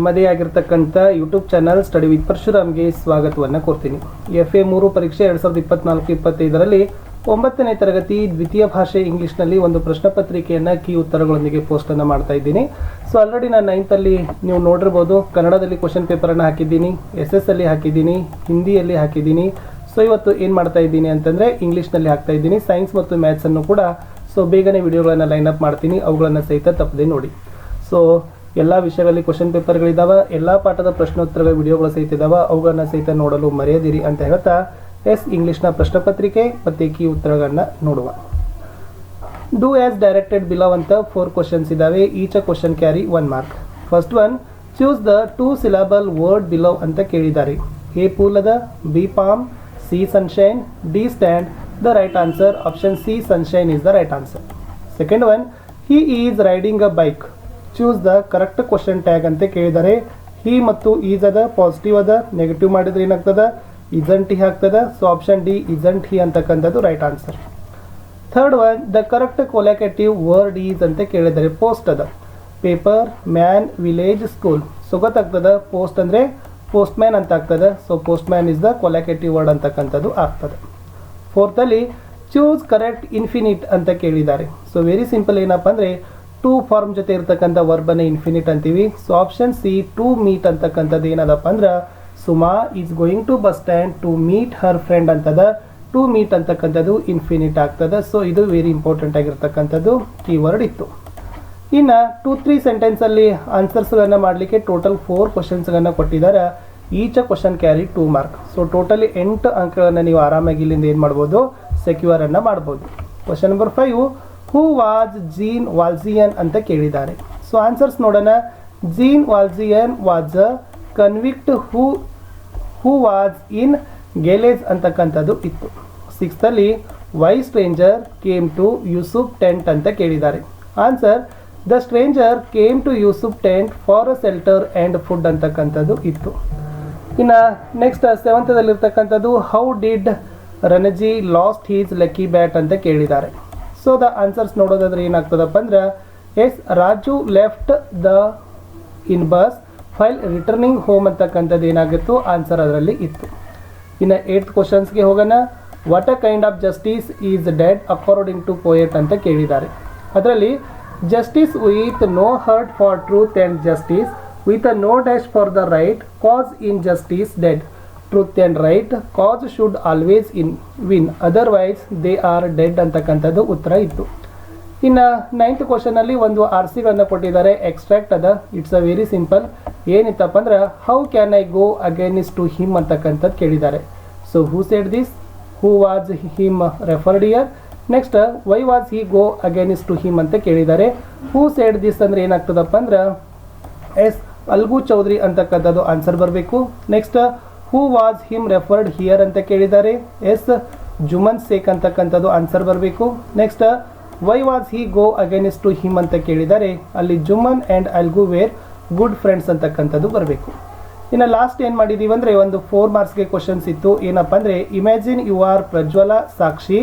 ನಿಮ್ಮದೇ ಆಗಿರ್ತಕ್ಕಂಥ YouTube channel study with ಪರಶುರಾಮ್ಗೆ ಸ್ವಾಗತವನ್ನು ಕೋರ್ತೀನಿ. FA 3 ಪರೀಕ್ಷೆ 2024-25ರಲ್ಲಿ 9ನೇ ತರಗತಿ ದ್ವಿತೀಯ ಭಾಷೆ ಇಂಗ್ಲೀಷ್ನಲ್ಲಿ ಒಂದು ಪ್ರಶ್ನೆ ಪತ್ರಿಕೆಯನ್ನು ಕೀ ಉತ್ತರಗಳೊಂದಿಗೆ ಪೋಸ್ಟನ್ನು ಮಾಡ್ತಾ ಇದ್ದೀನಿ. ಸೊ ಆಲ್ರೆಡಿ ನಾನು 9th ಅಲ್ಲಿ ನೀವು ನೋಡಿರ್ಬೋದು, ಕನ್ನಡದಲ್ಲಿ ಕ್ವಶನ್ ಪೇಪರನ್ನು ಹಾಕಿದ್ದೀನಿ, SS ಅಲ್ಲಿ ಹಾಕಿದ್ದೀನಿ, ಹಿಂದಿಯಲ್ಲಿ ಹಾಕಿದ್ದೀನಿ. ಸೊ ಇವತ್ತು ಏನು ಮಾಡ್ತಾ ಇದ್ದೀನಿ ಅಂತಂದರೆ ಇಂಗ್ಲೀಷ್ನಲ್ಲಿ ಹಾಕ್ತಾ ಇದ್ದೀನಿ. ಸೈನ್ಸ್ ಮತ್ತು ಮ್ಯಾಥ್ಸನ್ನು ಕೂಡ ಸೊ ಬೇಗನೆ ವಿಡಿಯೋಗಳನ್ನು ಲೈನಪ್ ಮಾಡ್ತೀನಿ, ಅವುಗಳನ್ನು ಸಹಿತ ತಪ್ಪದೆ ನೋಡಿ. ಸೊ ಎಲ್ಲ ವಿಷಯಗಳಲ್ಲಿ ಕ್ವಶನ್ ಪೇಪರ್ಗಳಿದ್ದಾವೆ, ಎಲ್ಲ ಪಾಠದ ಪ್ರಶ್ನೋತ್ತರಗಳ ವಿಡಿಯೋಗಳು ಸಹಿತ ಇದ್ದಾವೆ, ಅವುಗಳನ್ನು ಸಹಿತ ನೋಡಲು ಮರೆಯದಿರಿ ಅಂತ ಹೇಳ್ತಾ ಇಂಗ್ಲೀಷ್ನ ಪ್ರಶ್ನೆ ಪತ್ರಿಕೆ ಮತ್ತು ಕೀ ಉತ್ತರಗಳನ್ನ ನೋಡುವ. ಡೂ ಆಸ್ ಡೈರೆಕ್ಟೆಡ್ ಬಿಲೋ ಅಂತ 4 ಕ್ವಶನ್ಸ್ ಇದ್ದಾವೆ. Each a question carry 1 mark. First one, choose the 2 syllable word below ಅಂತ ಕೇಳಿದ್ದಾರೆ. A ಪೂಲ್ ಅದ, B palm, C sunshine, D stand. The right answer option C sunshine is the right answer. Second one, he is riding a bike. Choose the correct question tag ಅಂತ ಕೇಳಿದ್ದಾರೆ. ಹಿ ಮತ್ತು is ಅದ, positive ಅದ, negative ಮಾಡಿದ್ರೆ ಏನಾಗ್ತದ, isn't he ಆಗ್ತದ. So option D isn't he ಅಂತಕ್ಕಂಥದ್ದು right answer. Third one, the correct collocative word is ಅಂತ ಕೇಳಿದ್ದಾರೆ. ಪೋಸ್ಟ್ ಅದ, paper, man, village, school. So ಗೊತ್ತಾಗ್ತದ, ಪೋಸ್ಟ್ ಅಂದರೆ ಪೋಸ್ಟ್ ಮ್ಯಾನ್ ಅಂತ ಆಗ್ತದೆ. So postman is the collocative word ಅಂತಕ್ಕಂಥದ್ದು ಆಗ್ತದೆ. ಫೋರ್ತಲ್ಲಿ ಚೂಸ್ ಕರೆಕ್ಟ್ ಇನ್ಫಿನಿಟ್ ಅಂತ ಕೇಳಿದ್ದಾರೆ. ಸೊ ವೆರಿ ಸಿಂಪಲ್, ಏನಪ್ಪ ಅಂದರೆ 2 ಫಾರ್ಮ್ ಜೊತೆ ಇರ್ತಕ್ಕಂಥ ವರ್ಬನ್ನು ಇನ್ಫಿನಿಟ್ ಅಂತೀವಿ. So option c to meet ಅಂತಕ್ಕಂಥದ್ದು ಏನದಪ್ಪ ಅಂದ್ರೆ Suma is going to bus stand to meet her friend ಅಂತದ. ಟು ಮೀಟ್ ಅಂತಕ್ಕಂಥದ್ದು ಇನ್ಫಿನಿಟ್ ಆಗ್ತದೆ. ಸೊ ಇದು ವೆರಿ ಇಂಪಾರ್ಟೆಂಟ್ ಆಗಿರ್ತಕ್ಕಂಥದ್ದು ಕೀವರ್ಡ್ ಇತ್ತು. ಇನ್ನು 2-3 ಸೆಂಟೆನ್ಸಲ್ಲಿ ಆನ್ಸರ್ಸ್ಗಳನ್ನು ಮಾಡಲಿಕ್ಕೆ ಟೋಟಲ್ 4 ಕ್ವಶನ್ಸ್ಗಳನ್ನು ಕೊಟ್ಟಿದ್ದಾರೆ. Each a question carry 2 mark. So totally 8 ಅಂಕಗಳನ್ನು ನೀವು ಆರಾಮಾಗಿ ಇಲ್ಲಿಂದ ಏನು ಮಾಡ್ಬೋದು, ಸೆಕ್ಯೂರ್ ಅನ್ನು ಮಾಡ್ಬೋದು. Question number 5, who was Jean Valjean ಅಂತ ಕೇಳಿದ್ದಾರೆ. ಸೊ ಆನ್ಸರ್ಸ್ ನೋಡೋಣ. Jean Valjean was a convict who was in galleys ಅಂತಕ್ಕಂಥದ್ದು ಇತ್ತು. 6th ಅಲ್ಲಿ why stranger came to Yusuf tent ಅಂತ ಕೇಳಿದ್ದಾರೆ. Answer, the stranger came to Yusuf tent for a shelter and food ಅಂತಕ್ಕಂಥದ್ದು ಇತ್ತು. ಇನ್ನು ನೆಕ್ಸ್ಟ್ 7th ಅಲ್ಲಿರ್ತಕ್ಕಂಥದ್ದು how did Ranji lost his lucky bat ಅಂತ ಕೇಳಿದ್ದಾರೆ. ಸೊ ದ ಆನ್ಸರ್ಸ್ ನೋಡೋದಾದ್ರೆ ಏನಾಗ್ತದಪ್ಪ ಅಂದ್ರೆ Raju left the in bus while returning home ಅಂತಕ್ಕಂಥದ್ದು ಏನಾಗಿತ್ತು, ಆನ್ಸರ್ ಅದರಲ್ಲಿ ಇತ್ತು. ಇನ್ನು 8th ಕ್ವಶನ್ಸ್ಗೆ ಹೋಗೋಣ. What a kind of justice is dead according to poet ಅಂತ ಕೇಳಿದ್ದಾರೆ. ಅದರಲ್ಲಿ justice with no hurt for truth and justice with a no dash for the right cause in justice dead. Truth and right cause should always win otherwise they are dead ಅಂತಕ್ಕಂಥದ್ದು ಉತ್ತರ ಇತ್ತು. ಇನ್ನು 9th ಕ್ವಶನಲ್ಲಿ ಒಂದು RCಗಳನ್ನು ಕೊಟ್ಟಿದ್ದಾರೆ. Extract ಅದ. It's a very simple. ಏನಿತ್ತಪ್ಪ ಅಂದ್ರೆ how can I go against to him ಅಂತಕ್ಕಂಥದ್ದು ಕೇಳಿದ್ದಾರೆ. So who said this, who was him referred here. Next why was he go against to him ಅಂತ ಕೇಳಿದ್ದಾರೆ. ಹೂ ಸೆಡ್ ದಿಸ್ ಅಂದರೆ ಏನಾಗ್ತದಪ್ಪ ಅಂದ್ರೆ algo Chaudhary ಅಂತಕ್ಕಂಥದ್ದು answer ಬರಬೇಕು. Next who was him referred here ಅಂತ ಕೇಳಿದ್ದಾರೆ. ಜುಮನ್ ಶೇಖ್ ಅಂತಕ್ಕಂಥದ್ದು ಆನ್ಸರ್ ಬರಬೇಕು. Next why was he go against to him ಅಂತ ಕೇಳಿದ್ದಾರೆ. ಅಲ್ಲಿ Juman and Algu were good friends ಅಂತಕ್ಕಂಥದ್ದು ಬರಬೇಕು. ಇನ್ನು ಲಾಸ್ಟ್ ಏನು ಮಾಡಿದ್ದೀವಿ ಅಂದರೆ ಒಂದು 4 ಮಾರ್ಕ್ಸ್ಗೆ ಕ್ವಶನ್ಸ್ ಇತ್ತು. ಏನಪ್ಪ ಅಂದರೆ imagine you are Prajwala Sakshi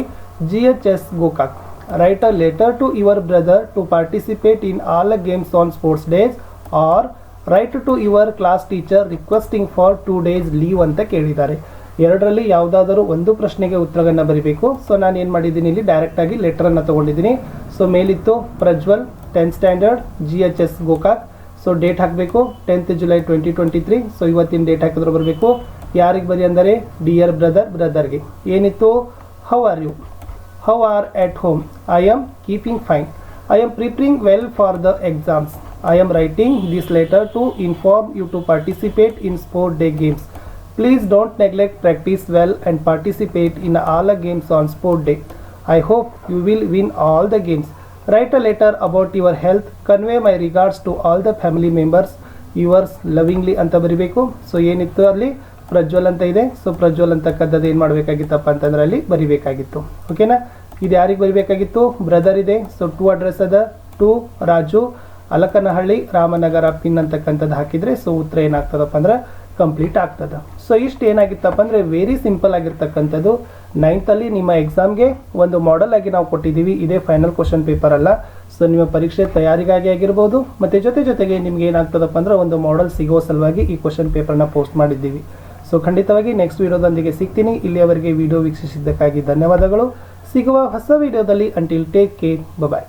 GHS Gokak. Write a letter to your brother to participate in all games on sports days or write to your class teacher requesting for 2 days leave ಅಂತ ಕೇಳಿದ್ದಾರೆ. ಎರಡರಲ್ಲಿ ಯಾವುದಾದರೂ ಒಂದು ಪ್ರಶ್ನೆಗೆ ಉತ್ತರವನ್ನು ಬರೀಬೇಕು. ಸೊ ನಾನು ಏನು ಮಾಡಿದ್ದೀನಿ, ಇಲ್ಲಿ ಡೈರೆಕ್ಟಾಗಿ ಲೆಟರನ್ನು ತೊಗೊಂಡಿದ್ದೀನಿ. ಸೊ ಮೇಲಿತ್ತು Prajwal 10th standard GHS Gokak. So date ಹಾಕಬೇಕು 10th July 2023. ಸೊ ಇವತ್ತಿನ ಡೇಟ್ ಹಾಕಿದ್ರೆ ಬರಬೇಕು. ಯಾರಿಗೆ ಬರಿ ಅಂದರೆ ಡಿಯರ್ ಬ್ರದರ್ಗೆ. ಏನಿತ್ತು, how are you, how are at home, I am keeping fine, I am preparing well for the exams, I am writing this letter to inform you to participate in sport day games. Please don't neglect practice well and participate in all games on sport day. I hope you will win all the games. Write a letter about your health. Convey my regards to all the family members. Yours lovingly ಅಂತ ಬರಿಬೇಕು. So ಏನಿತ್ತು ಅಲ್ಲಿ ಪ್ರಜ್ವಲ್ ಅಂತ ಇದೆ. So Prajwal ಅಂತಕ್ಕಂಥದ್ದು ಏನು ಮಾಡಬೇಕಾಗಿತ್ತಪ್ಪ ಅಂತಂದ್ರೆ ಅಲ್ಲಿ ಬರಿಬೇಕಾಗಿತ್ತು. ಓಕೆನಾ. ಇದು ಯಾರಿಗೆ ಬರಿಬೇಕಾಗಿತ್ತು, ಬ್ರದರ್ ಇದೆ. ಸೊ 2 ಅಡ್ರೆಸ್ ಅದ, ಟು ರಾಜು, ಅಲಕನಹಳ್ಳಿ, ರಾಮನಗರ ಪಿನ್ ಅಂತಕ್ಕಂಥದ್ದು ಹಾಕಿದರೆ ಸೊ ಉತ್ತರ ಏನಾಗ್ತದಪ್ಪ ಅಂದ್ರೆ ಕಂಪ್ಲೀಟ್ ಆಗ್ತದೆ. ಸೊ ಇಷ್ಟು ಏನಾಗಿತ್ತಪ್ಪ ಅಂದರೆ ವೆರಿ ಸಿಂಪಲ್ ಆಗಿರ್ತಕ್ಕಂಥದ್ದು. 9th ಅಲ್ಲಿ ನಿಮ್ಮ ಎಕ್ಸಾಮ್ಗೆ ಒಂದು ಮಾಡೆಲ್ ಆಗಿ ನಾವು ಕೊಟ್ಟಿದ್ದೀವಿ. ಇದೇ ಫೈನಲ್ ಕ್ವಶನ್ ಪೇಪರ್ ಅಲ್ಲ. ಸೊ ನಿಮ್ಮ ಪರೀಕ್ಷೆ ತಯಾರಿಗಾಗಿ ಆಗಿರ್ಬೋದು, ಮತ್ತು ಜೊತೆಗೆ ನಿಮ್ಗೆ ಏನಾಗ್ತದಪ್ಪ ಅಂದ್ರೆ ಒಂದು ಮಾಡೆಲ್ ಸಿಗೋ ಸಲುವಾಗಿ ಈ ಕ್ವಶನ್ ಪೇಪರ್ನ ಪೋಸ್ಟ್ ಮಾಡಿದ್ದೀವಿ. ಸೊ ಖಂಡಿತವಾಗಿ ನೆಕ್ಸ್ಟ್ ವಿಡಿಯೋದೊಂದಿಗೆ ಸಿಗ್ತೀನಿ. ಇಲ್ಲಿಯವರೆಗೆ ವಿಡಿಯೋ ವೀಕ್ಷಿಸಿದ್ದಕ್ಕಾಗಿ ಧನ್ಯವಾದಗಳು. ಸಿಗುವ ಹೊಸ ವಿಡಿಯೋದಲ್ಲಿ. ಅಂಟಿಲ್ ಟೇಕ್ ಕೇರ್, ಬಾಯ್.